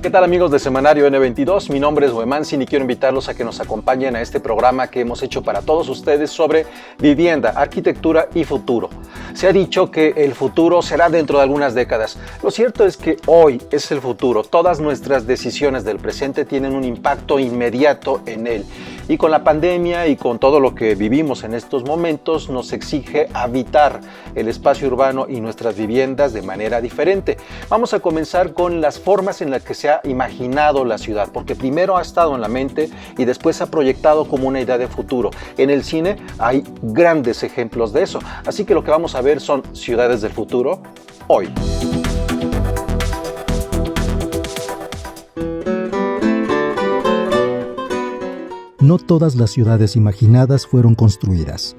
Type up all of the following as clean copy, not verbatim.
¿Qué tal, amigos de Semanario N22? Mi nombre es Wemansin y quiero invitarlos a que nos acompañen a este programa que hemos hecho para todos ustedes sobre vivienda, arquitectura y futuro. Se ha dicho que el futuro será dentro de algunas décadas. Lo cierto es que hoy es el futuro. Todas nuestras decisiones del presente tienen un impacto inmediato en él. Y con la pandemia y con todo lo que vivimos en estos momentos, nos exige habitar el espacio urbano y nuestras viviendas de manera diferente. Vamos a comenzar con las formas en las que se ha imaginado la ciudad, porque primero ha estado en la mente y después se ha proyectado como una idea de futuro. En el cine hay grandes ejemplos de eso, así que lo que vamos a ver son ciudades del futuro hoy. No todas las ciudades imaginadas fueron construidas.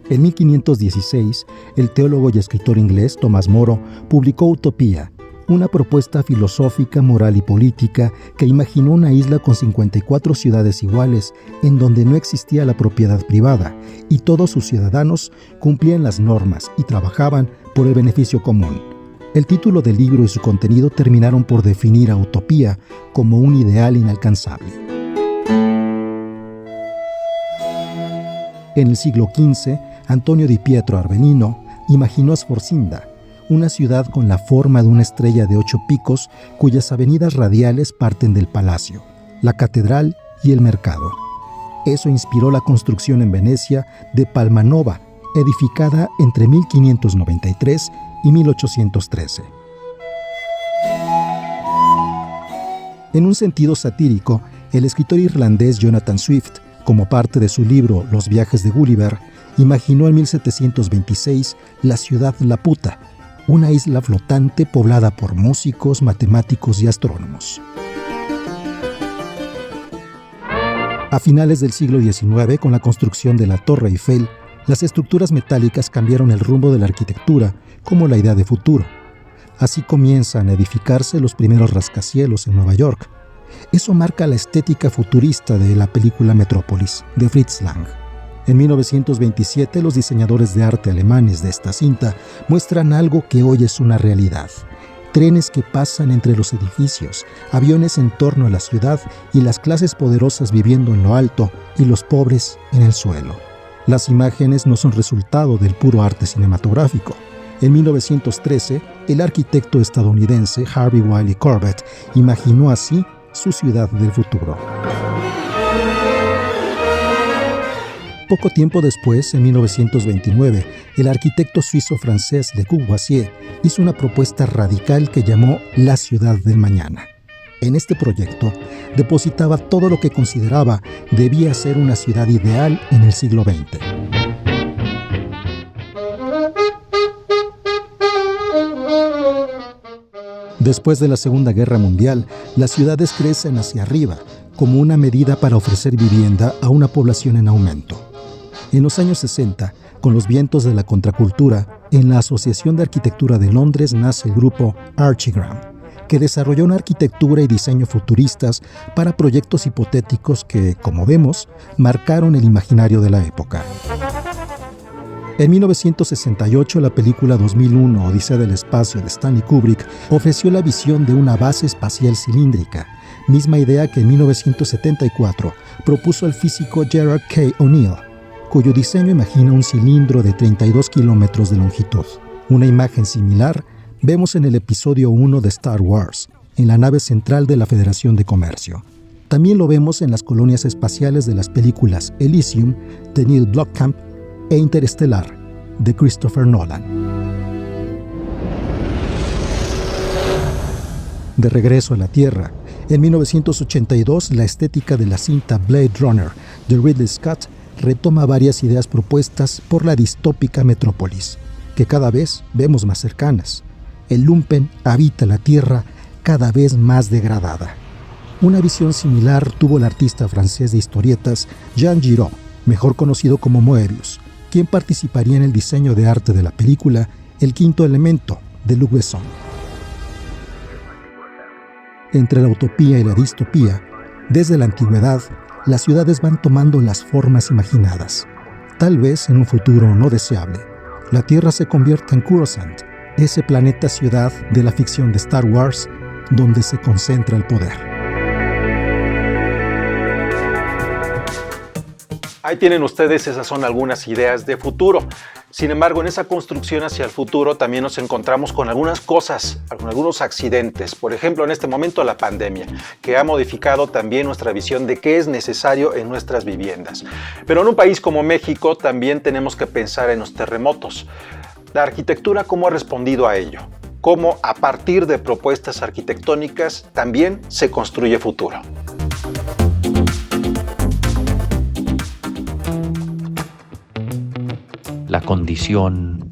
En 1516, el teólogo y escritor inglés Tomás Moro publicó Utopía, una propuesta filosófica, moral y política que imaginó una isla con 54 ciudades iguales, en donde no existía la propiedad privada y todos sus ciudadanos cumplían las normas y trabajaban por el beneficio común. El título del libro y su contenido terminaron por definir a Utopía como un ideal inalcanzable. En el siglo XV, Antonio di Pietro Arbenino imaginó Sforcinda, una ciudad con la forma de una estrella de 8 picos cuyas avenidas radiales parten del palacio, la catedral y el mercado. Eso inspiró la construcción en Venecia de Palmanova, edificada entre 1593 y 1813. En un sentido satírico, el escritor irlandés Jonathan Swift, como parte de su libro Los viajes de Gulliver, imaginó en 1726 la ciudad Laputa, una isla flotante poblada por músicos, matemáticos y astrónomos. A finales del siglo XIX, con la construcción de la Torre Eiffel, las estructuras metálicas cambiaron el rumbo de la arquitectura como la idea de futuro. Así comienzan a edificarse los primeros rascacielos en Nueva York. Eso marca la estética futurista de la película Metrópolis, de Fritz Lang. En 1927, los diseñadores de arte alemanes de esta cinta muestran algo que hoy es una realidad. Trenes que pasan entre los edificios, aviones en torno a la ciudad y las clases poderosas viviendo en lo alto y los pobres en el suelo. Las imágenes no son resultado del puro arte cinematográfico. En 1913, el arquitecto estadounidense Harvey Wiley Corbett imaginó así su ciudad del futuro. Poco tiempo después, en 1929, el arquitecto suizo-francés Le Corbusier hizo una propuesta radical que llamó la ciudad del mañana. En este proyecto, depositaba todo lo que consideraba debía ser una ciudad ideal en el siglo XX. Después de la Segunda Guerra Mundial, las ciudades crecen hacia arriba, como una medida para ofrecer vivienda a una población en aumento. En los años 60, con los vientos de la contracultura, en la Asociación de Arquitectura de Londres nace el grupo Archigram, que desarrolló una arquitectura y diseño futuristas para proyectos hipotéticos que, como vemos, marcaron el imaginario de la época. En 1968, la película 2001, Odisea del Espacio de Stanley Kubrick, ofreció la visión de una base espacial cilíndrica, misma idea que en 1974 propuso el físico Gerard K. O'Neill, cuyo diseño imagina un cilindro de 32 kilómetros de longitud. Una imagen similar vemos en el episodio 1 de Star Wars, en la nave central de la Federación de Comercio. También lo vemos en las colonias espaciales de las películas Elysium, de Neil Blomkamp, e Interestelar, de Christopher Nolan. De regreso a la Tierra, en 1982, la estética de la cinta Blade Runner de Ridley Scott retoma varias ideas propuestas por la distópica Metrópolis, que cada vez vemos más cercanas. El lumpen habita la Tierra cada vez más degradada. Una visión similar tuvo el artista francés de historietas Jean Giraud, mejor conocido como Moebius, quien participaría en el diseño de arte de la película El quinto elemento, de Luc Besson. Entre la utopía y la distopía, desde la antigüedad, las ciudades van tomando las formas imaginadas. Tal vez en un futuro no deseable, la Tierra se convierta en Coruscant, ese planeta ciudad de la ficción de Star Wars donde se concentra el poder. Ahí tienen ustedes, esas son algunas ideas de futuro. Sin embargo, en esa construcción hacia el futuro también nos encontramos con algunas cosas, con algunos accidentes. Por ejemplo, en este momento la pandemia, que ha modificado también nuestra visión de qué es necesario en nuestras viviendas. Pero en un país como México también tenemos que pensar en los terremotos. La arquitectura, ¿cómo ha respondido a ello? ¿Cómo a partir de propuestas arquitectónicas también se construye futuro? La condición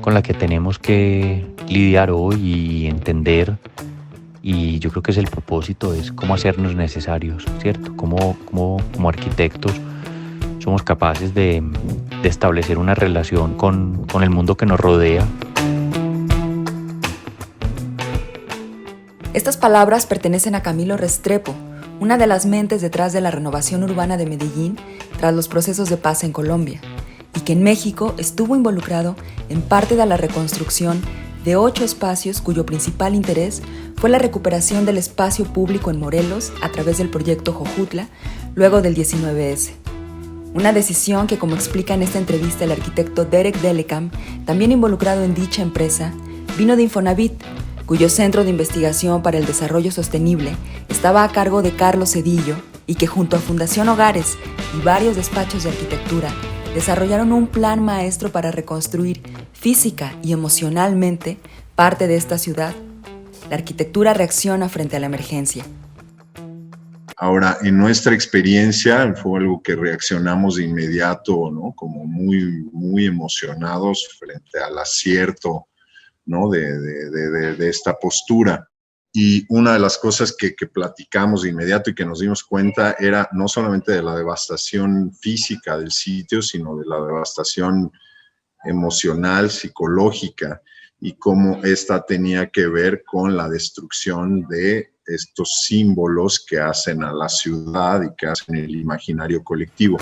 con la que tenemos que lidiar hoy y entender, y yo creo que es el propósito, es cómo hacernos necesarios, ¿cierto? Como arquitectos somos capaces de establecer una relación con el mundo que nos rodea. Estas palabras pertenecen a Camilo Restrepo, una de las mentes detrás de la renovación urbana de Medellín tras los procesos de paz en Colombia, y que en México estuvo involucrado en parte de la reconstrucción de 8 espacios cuyo principal interés fue la recuperación del espacio público en Morelos a través del proyecto Jojutla, luego del 19S. Una decisión que, como explica en esta entrevista el arquitecto Derek Dellecam, también involucrado en dicha empresa, vino de Infonavit, cuyo Centro de Investigación para el Desarrollo Sostenible estaba a cargo de Carlos Cedillo y que junto a Fundación Hogares y varios despachos de arquitectura desarrollaron un plan maestro para reconstruir física y emocionalmente parte de esta ciudad. La arquitectura reacciona frente a la emergencia. Ahora, en nuestra experiencia fue algo que reaccionamos de inmediato, ¿no? Como muy emocionados frente al acierto, ¿no? de esta postura. Y una de las cosas que platicamos de inmediato y que nos dimos cuenta era no solamente de la devastación física del sitio, sino de la devastación emocional, psicológica, y cómo esta tenía que ver con la destrucción de estos símbolos que hacen a la ciudad y que hacen el imaginario colectivo.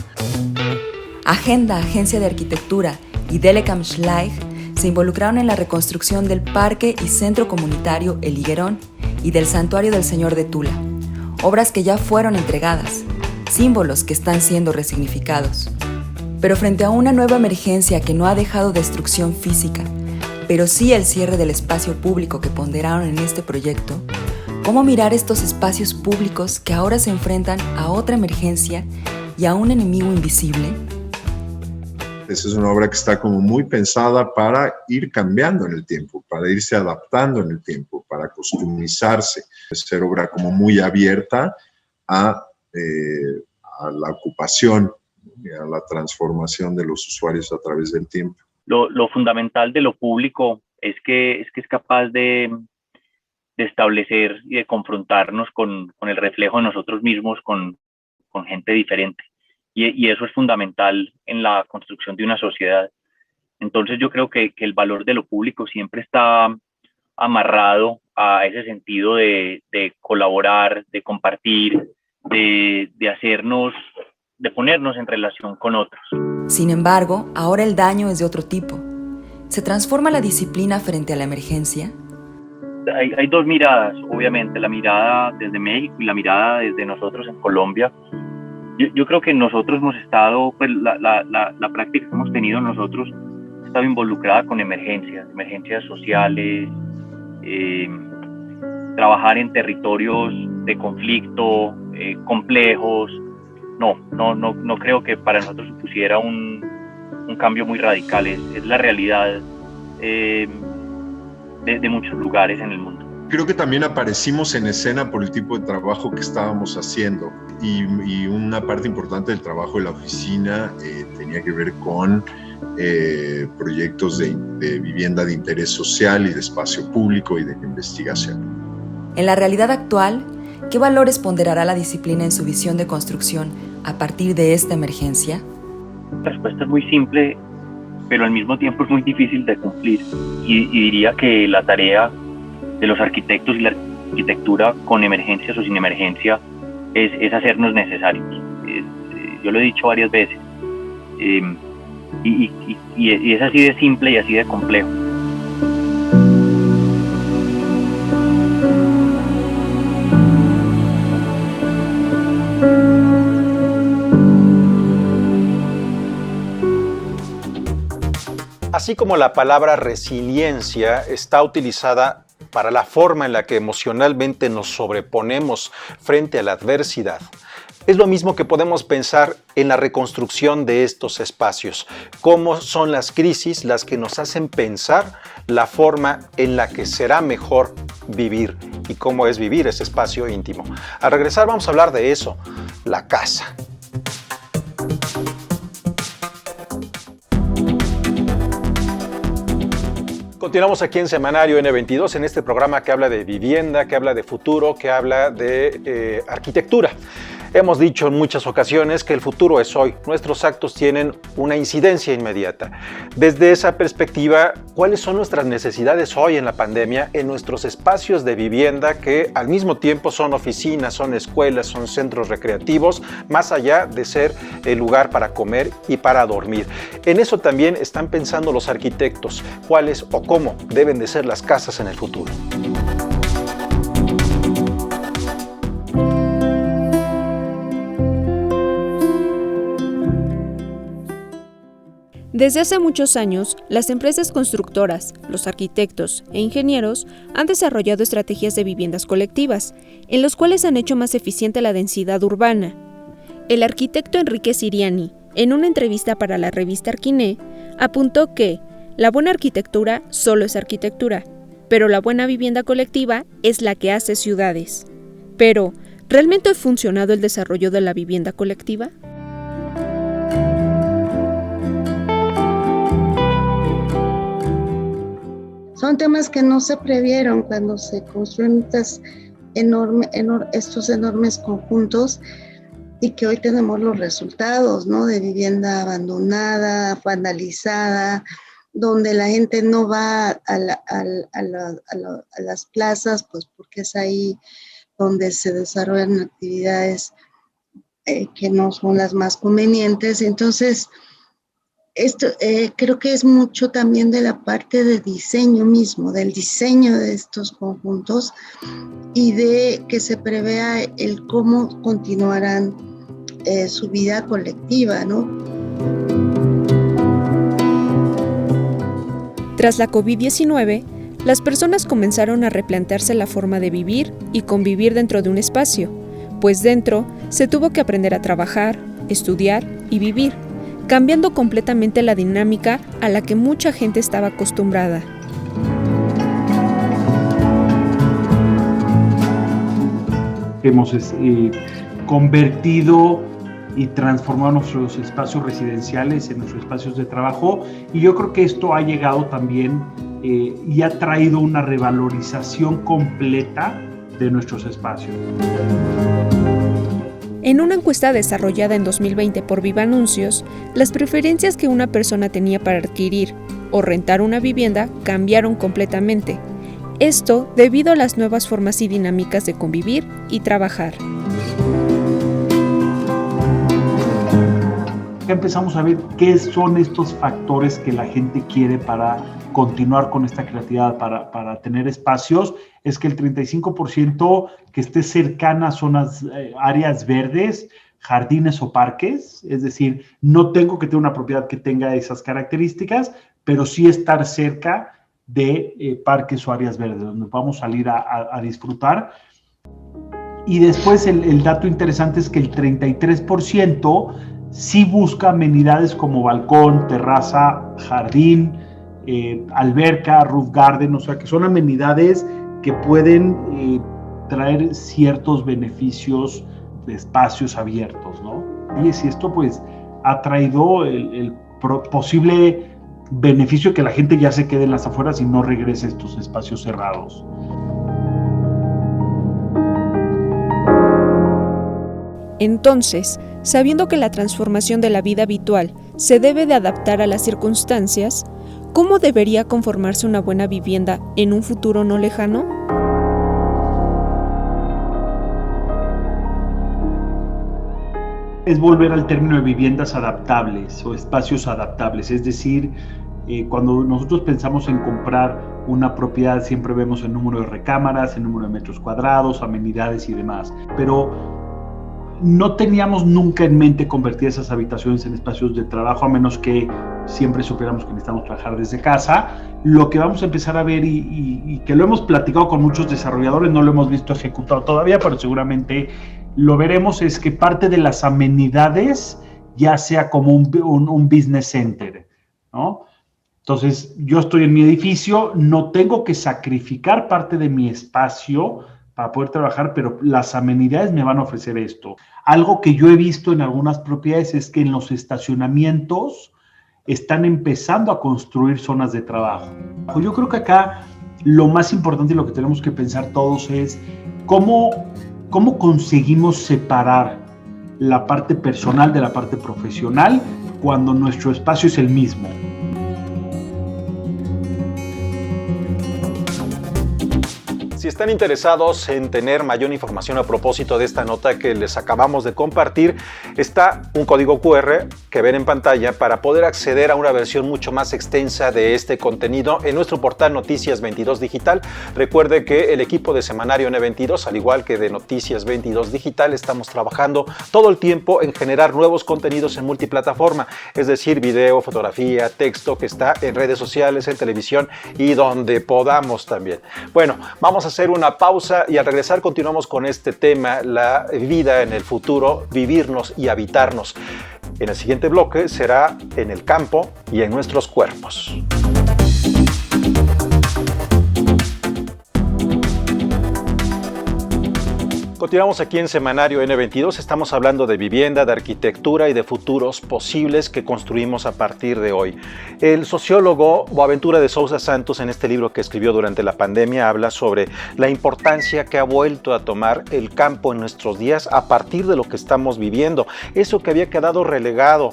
Agenda, Agencia de Arquitectura y Dellecam Schleich se involucraron en la reconstrucción del Parque y Centro Comunitario El Higuerón y del Santuario del Señor de Tula, obras que ya fueron entregadas, símbolos que están siendo resignificados. Pero frente a una nueva emergencia que no ha dejado destrucción física, pero sí el cierre del espacio público que ponderaron en este proyecto, ¿cómo mirar estos espacios públicos que ahora se enfrentan a otra emergencia y a un enemigo invisible? Esa es una obra que está como muy pensada para ir cambiando en el tiempo, para irse adaptando en el tiempo, para customizarse. Es ser obra como muy abierta a la ocupación, a la transformación de los usuarios a través del tiempo. Lo fundamental de lo público es que es capaz de establecer y de confrontarnos con el reflejo de nosotros mismos, con gente diferente. Y eso es fundamental en la construcción de una sociedad. Entonces yo creo que el valor de lo público siempre está amarrado a ese sentido de colaborar, de compartir, de ponernos en relación con otros. Sin embargo, ahora el daño es de otro tipo. ¿Se transforma la disciplina frente a la emergencia? Hay dos miradas, obviamente, la mirada desde México y la mirada desde nosotros en Colombia. Yo creo que nosotros hemos estado, pues la práctica que hemos tenido nosotros ha estado involucrada con emergencias sociales, trabajar en territorios de conflicto, complejos. No creo que para nosotros supusiera un cambio muy radical, es la realidad de muchos lugares en el mundo. Creo que también aparecimos en escena por el tipo de trabajo que estábamos haciendo y una parte importante del trabajo de la oficina tenía que ver con proyectos de vivienda de interés social y de espacio público y de investigación. En la realidad actual, ¿qué valores ponderará la disciplina en su visión de construcción a partir de esta emergencia? La respuesta es muy simple, pero al mismo tiempo es muy difícil de cumplir. Y diría que la tarea de los arquitectos y la arquitectura, con emergencias o sin emergencia, es hacernos necesarios. Yo lo he dicho varias veces. Y es así de simple y así de complejo. Así como la palabra resiliencia está utilizada para la forma en la que emocionalmente nos sobreponemos frente a la adversidad, es lo mismo que podemos pensar en la reconstrucción de estos espacios. Cómo son las crisis las que nos hacen pensar la forma en la que será mejor vivir y cómo es vivir ese espacio íntimo. Al regresar vamos a hablar de eso, la casa. Continuamos aquí en Semanario N22, en este programa que habla de vivienda, que habla de futuro, que habla de arquitectura. Hemos dicho en muchas ocasiones que el futuro es hoy. Nuestros actos tienen una incidencia inmediata. Desde esa perspectiva, ¿cuáles son nuestras necesidades hoy en la pandemia en nuestros espacios de vivienda que al mismo tiempo son oficinas, son escuelas, son centros recreativos, más allá de ser el lugar para comer y para dormir? En eso también están pensando los arquitectos, cuáles o cómo deben de ser las casas en el futuro. Desde hace muchos años, las empresas constructoras, los arquitectos e ingenieros han desarrollado estrategias de viviendas colectivas, en los cuales han hecho más eficiente la densidad urbana. El arquitecto Enrique Siriani, en una entrevista para la revista Arquiné, apuntó que la buena arquitectura solo es arquitectura, pero la buena vivienda colectiva es la que hace ciudades. Pero, ¿realmente ha funcionado el desarrollo de la vivienda colectiva? Son temas que no se previeron cuando se construyen estos enormes conjuntos y que hoy tenemos los resultados, ¿no? De vivienda abandonada, vandalizada, donde la gente no va a las plazas, pues porque es ahí donde se desarrollan actividades que no son las más convenientes. Entonces, esto creo que es mucho también de la parte de diseño mismo, del diseño de estos conjuntos y de que se prevea el cómo continuarán su vida colectiva, ¿no? Tras la COVID-19, las personas comenzaron a replantearse la forma de vivir y convivir dentro de un espacio, pues dentro se tuvo que aprender a trabajar, estudiar y vivir, cambiando completamente la dinámica a la que mucha gente estaba acostumbrada. Hemos convertido y transformado nuestros espacios residenciales en nuestros espacios de trabajo, y yo creo que esto ha llegado también y ha traído una revalorización completa de nuestros espacios. En una encuesta desarrollada en 2020 por Viva Anuncios, las preferencias que una persona tenía para adquirir o rentar una vivienda cambiaron completamente. Esto debido a las nuevas formas y dinámicas de convivir y trabajar. Empezamos a ver qué son estos factores que la gente quiere para continuar con esta creatividad, para tener espacios. Es que el 35% que esté cercana a zonas, áreas verdes, jardines o parques, es decir, no tengo que tener una propiedad que tenga esas características, pero sí estar cerca de parques o áreas verdes, donde vamos a salir a disfrutar. Y después el dato interesante es que el 33% sí busca amenidades como balcón, terraza, jardín, alberca, roof garden, o sea que son amenidades que pueden traer ciertos beneficios de espacios abiertos, ¿no? Y si esto pues ha traído el posible beneficio que la gente ya se quede en las afueras y no regrese a estos espacios cerrados. Entonces, sabiendo que la transformación de la vida habitual se debe de adaptar a las circunstancias, ¿cómo debería conformarse una buena vivienda en un futuro no lejano? Es volver al término de viviendas adaptables o espacios adaptables, es decir, cuando nosotros pensamos en comprar una propiedad siempre vemos el número de recámaras, el número de metros cuadrados, amenidades y demás, pero no teníamos nunca en mente convertir esas habitaciones en espacios de trabajo, a menos que siempre supiéramos que necesitamos trabajar desde casa. Lo que vamos a empezar a ver y que lo hemos platicado con muchos desarrolladores, no lo hemos visto ejecutado todavía, pero seguramente lo veremos, es que parte de las amenidades ya sea como un business center, ¿no? Entonces, yo estoy en mi edificio, no tengo que sacrificar parte de mi espacio para poder trabajar, pero las amenidades me van a ofrecer esto. Algo que yo he visto en algunas propiedades es que en los estacionamientos están empezando a construir zonas de trabajo. Yo creo que acá lo más importante y lo que tenemos que pensar todos es cómo conseguimos separar la parte personal de la parte profesional cuando nuestro espacio es el mismo. Si están interesados en tener mayor información a propósito de esta nota que les acabamos de compartir, está un código QR que ven en pantalla para poder acceder a una versión mucho más extensa de este contenido en nuestro portal Noticias 22 Digital. Recuerde que el equipo de Semanario N22, al igual que de Noticias 22 Digital, estamos trabajando todo el tiempo en generar nuevos contenidos en multiplataforma, es decir, video, fotografía, texto, que está en redes sociales, en televisión y donde podamos también. Bueno, vamos a hacer una pausa y al regresar continuamos con este tema, la vida en el futuro, vivirnos y habitarnos. En el siguiente bloque será en el campo y en nuestros cuerpos. Continuamos aquí en Semanario N22, estamos hablando de vivienda, de arquitectura y de futuros posibles que construimos a partir de hoy. El sociólogo Boaventura de Sousa Santos, en este libro que escribió durante la pandemia, habla sobre la importancia que ha vuelto a tomar el campo en nuestros días a partir de lo que estamos viviendo. Eso que había quedado relegado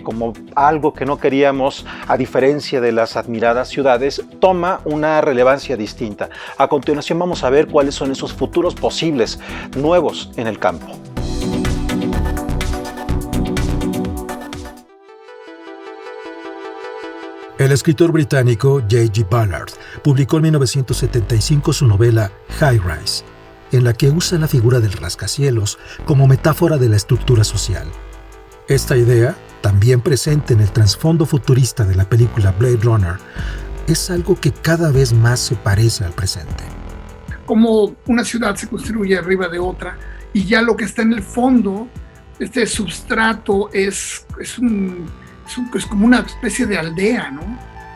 como algo que no queríamos, a diferencia de las admiradas ciudades, toma una relevancia distinta. A continuación vamos a ver cuáles son esos futuros posibles nuevos en el campo. El escritor británico J.G. Ballard publicó en 1975 su novela High Rise, en la que usa la figura del rascacielos como metáfora de la estructura social. Esta idea, también presente en el trasfondo futurista de la película Blade Runner, es algo que cada vez más se parece al presente. Cómo una ciudad se construye arriba de otra y ya lo que está en el fondo, este substrato es como una especie de aldea, ¿no?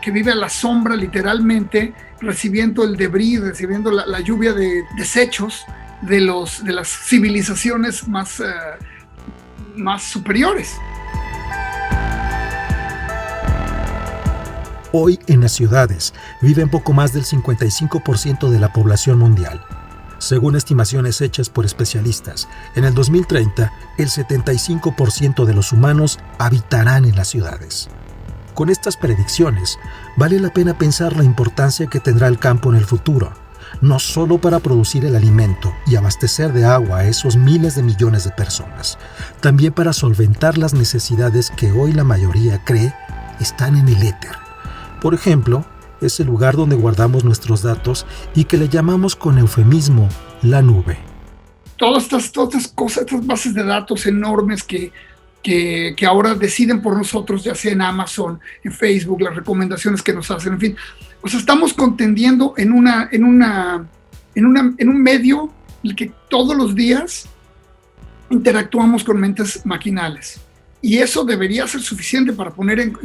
Que vive a la sombra literalmente, recibiendo el debris, recibiendo la lluvia de desechos de las civilizaciones más superiores. Hoy en las ciudades viven poco más del 55% de la población mundial. Según estimaciones hechas por especialistas, en el 2030 el 75% de los humanos habitarán en las ciudades. Con estas predicciones, vale la pena pensar la importancia que tendrá el campo en el futuro, no solo para producir el alimento y abastecer de agua a esos miles de millones de personas, también para solventar las necesidades que hoy la mayoría cree están en el éter. Por ejemplo, es el lugar donde guardamos nuestros datos y que le llamamos con eufemismo la nube. Todas estas cosas, estas bases de datos enormes que ahora deciden por nosotros, ya sea en Amazon, en Facebook, las recomendaciones que nos hacen, en fin. O sea, estamos contendiendo en un medio en el que todos los días interactuamos con mentes maquinales. Y eso debería ser suficiente para poner en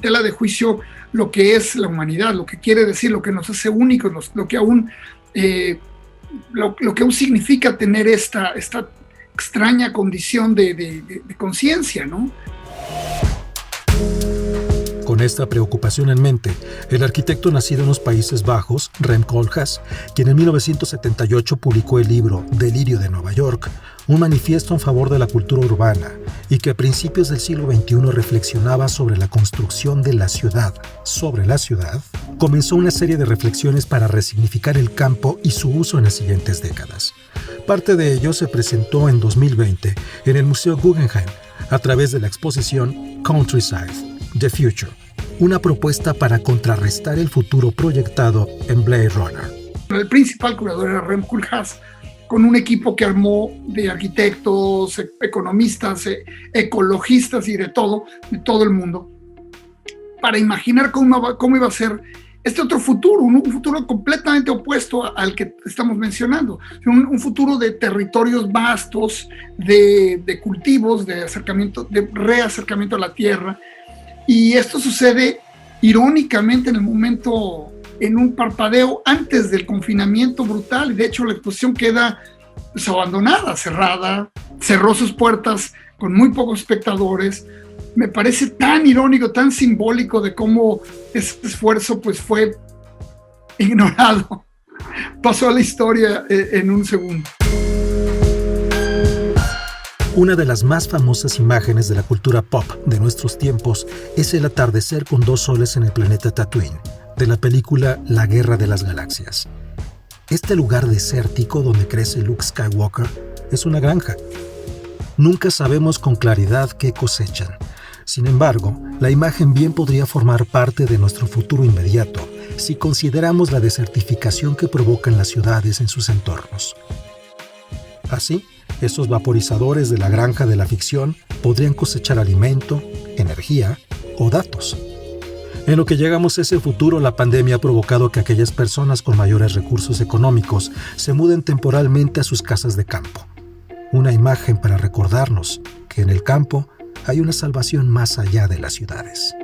tela de juicio lo que es la humanidad, lo que quiere decir, lo que nos hace únicos, lo que aún significa tener esta extraña condición de conciencia, ¿no? Con esta preocupación en mente, el arquitecto nacido en los Países Bajos, Rem Koolhaas, quien en 1978 publicó el libro Delirio de Nueva York, un manifiesto en favor de la cultura urbana, y que a principios del siglo XXI reflexionaba sobre la construcción de la ciudad, comenzó una serie de reflexiones para resignificar el campo y su uso en las siguientes décadas. Parte de ello se presentó en 2020 en el Museo Guggenheim a través de la exposición Countryside, The Future, una propuesta para contrarrestar el futuro proyectado en Blade Runner. El principal curador era Rem Koolhaas, con un equipo que armó de arquitectos, economistas, ecologistas y de todo el mundo. para imaginar cómo iba a ser este otro futuro, un futuro completamente opuesto al que estamos mencionando, un futuro de territorios vastos, de cultivos, de reacercamiento a la tierra. Y esto sucede irónicamente en un parpadeo antes del confinamiento brutal, y de hecho la exposición queda pues abandonada, cerrada, cerró sus puertas con muy pocos espectadores. Me parece tan irónico, tan simbólico de cómo ese esfuerzo pues fue ignorado, pasó a la historia en un segundo. Una de las más famosas imágenes de la cultura pop de nuestros tiempos es el atardecer con 2 soles en el planeta Tatooine, de la película La Guerra de las Galaxias. Este lugar desértico donde crece Luke Skywalker es una granja. Nunca sabemos con claridad qué cosechan. Sin embargo, la imagen bien podría formar parte de nuestro futuro inmediato si consideramos la desertificación que provocan las ciudades en sus entornos. Así, estos vaporizadores de la granja de la ficción podrían cosechar alimento, energía o datos. En lo que llegamos a ese futuro, la pandemia ha provocado que aquellas personas con mayores recursos económicos se muden temporalmente a sus casas de campo. Una imagen para recordarnos que en el campo hay una salvación más allá de las ciudades.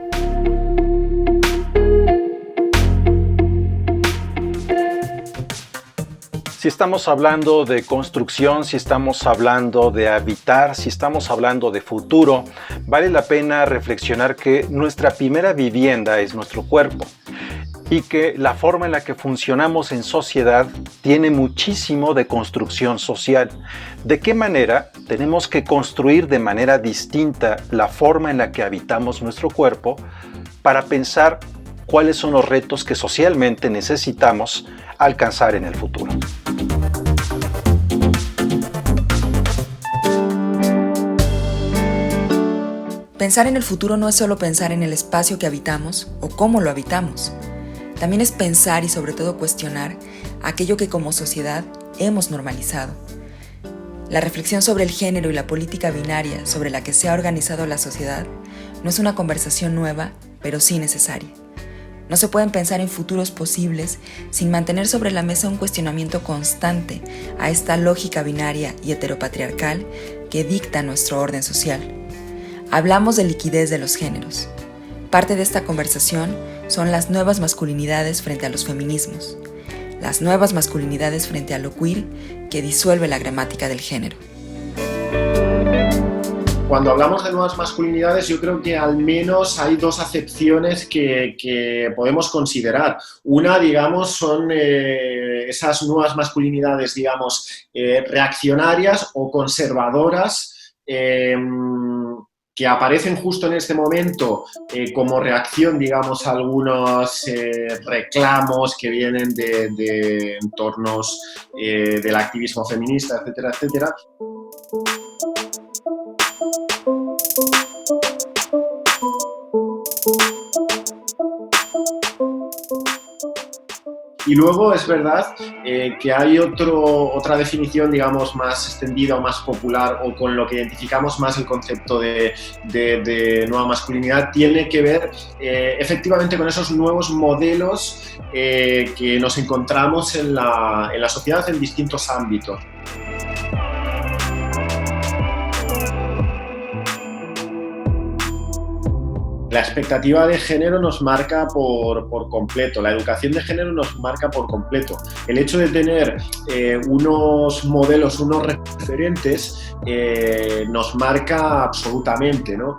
Si estamos hablando de construcción, si estamos hablando de habitar, si estamos hablando de futuro, vale la pena reflexionar que nuestra primera vivienda es nuestro cuerpo y que la forma en la que funcionamos en sociedad tiene muchísimo de construcción social. ¿De qué manera tenemos que construir de manera distinta la forma en la que habitamos nuestro cuerpo para pensar cuáles son los retos que socialmente necesitamos alcanzar en el futuro? Pensar en el futuro no es solo pensar en el espacio que habitamos o cómo lo habitamos. También es pensar y sobre todo cuestionar aquello que como sociedad hemos normalizado. La reflexión sobre el género y la política binaria sobre la que se ha organizado la sociedad no es una conversación nueva, pero sí necesaria. No se pueden pensar en futuros posibles sin mantener sobre la mesa un cuestionamiento constante a esta lógica binaria y heteropatriarcal que dicta nuestro orden social. Hablamos de liquidez de los géneros. Parte de esta conversación son las nuevas masculinidades frente a los feminismos, las nuevas masculinidades frente a lo queer que disuelve la gramática del género. Cuando hablamos de nuevas masculinidades, yo creo que al menos hay 2 acepciones que podemos considerar. Una, digamos, son esas nuevas masculinidades, digamos, reaccionarias o conservadoras, que aparecen justo en este momento como reacción, digamos, a algunos reclamos que vienen de entornos del activismo feminista, etcétera, etcétera. Y luego es verdad que hay otra definición, digamos, más extendida o más popular, o con lo que identificamos más el concepto de nueva masculinidad, tiene que ver efectivamente con esos nuevos modelos que nos encontramos en la sociedad en distintos ámbitos. La expectativa de género nos marca por completo, la educación de género nos marca por completo. El hecho de tener unos modelos, unos referentes, nos marca absolutamente, ¿no?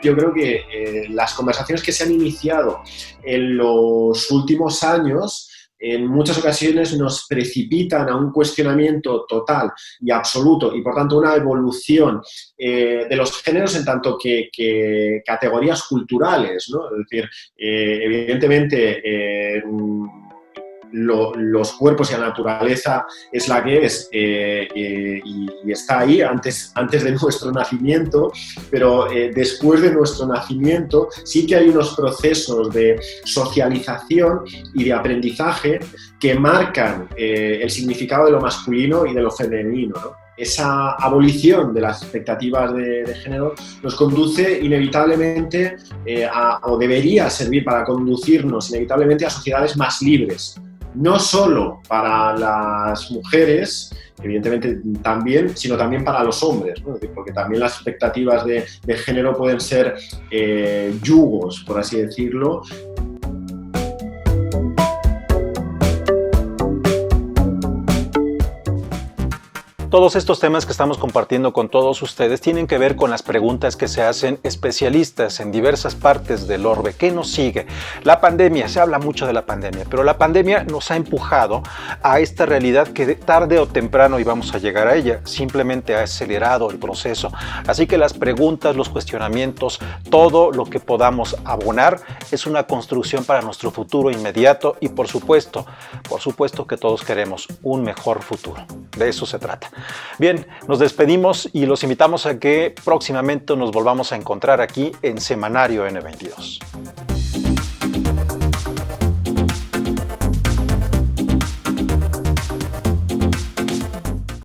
Yo creo que las conversaciones que se han iniciado en los últimos años en muchas ocasiones nos precipitan a un cuestionamiento total y absoluto y por tanto una evolución de los géneros en tanto que categorías culturales, ¿no? Es decir, evidentemente los cuerpos y la naturaleza es la que es y está ahí antes de nuestro nacimiento, pero después de nuestro nacimiento sí que hay unos procesos de socialización y de aprendizaje que marcan el significado de lo masculino y de lo femenino, ¿no? esa abolición de las expectativas de género nos conduce inevitablemente o debería servir para conducirnos inevitablemente a sociedades más libres, no solo para las mujeres, evidentemente también, sino también para los hombres, ¿no? Porque también las expectativas de género pueden ser yugos, por así decirlo. Todos estos temas que estamos compartiendo con todos ustedes tienen que ver con las preguntas que se hacen especialistas en diversas partes del orbe. ¿Qué nos sigue? La pandemia, se habla mucho de la pandemia, pero la pandemia nos ha empujado a esta realidad que tarde o temprano íbamos a llegar a ella, simplemente ha acelerado el proceso. Así que las preguntas, los cuestionamientos, todo lo que podamos abonar es una construcción para nuestro futuro inmediato y por supuesto que todos queremos un mejor futuro. De eso se trata. Bien, nos despedimos y los invitamos a que próximamente nos volvamos a encontrar aquí en Semanario N22.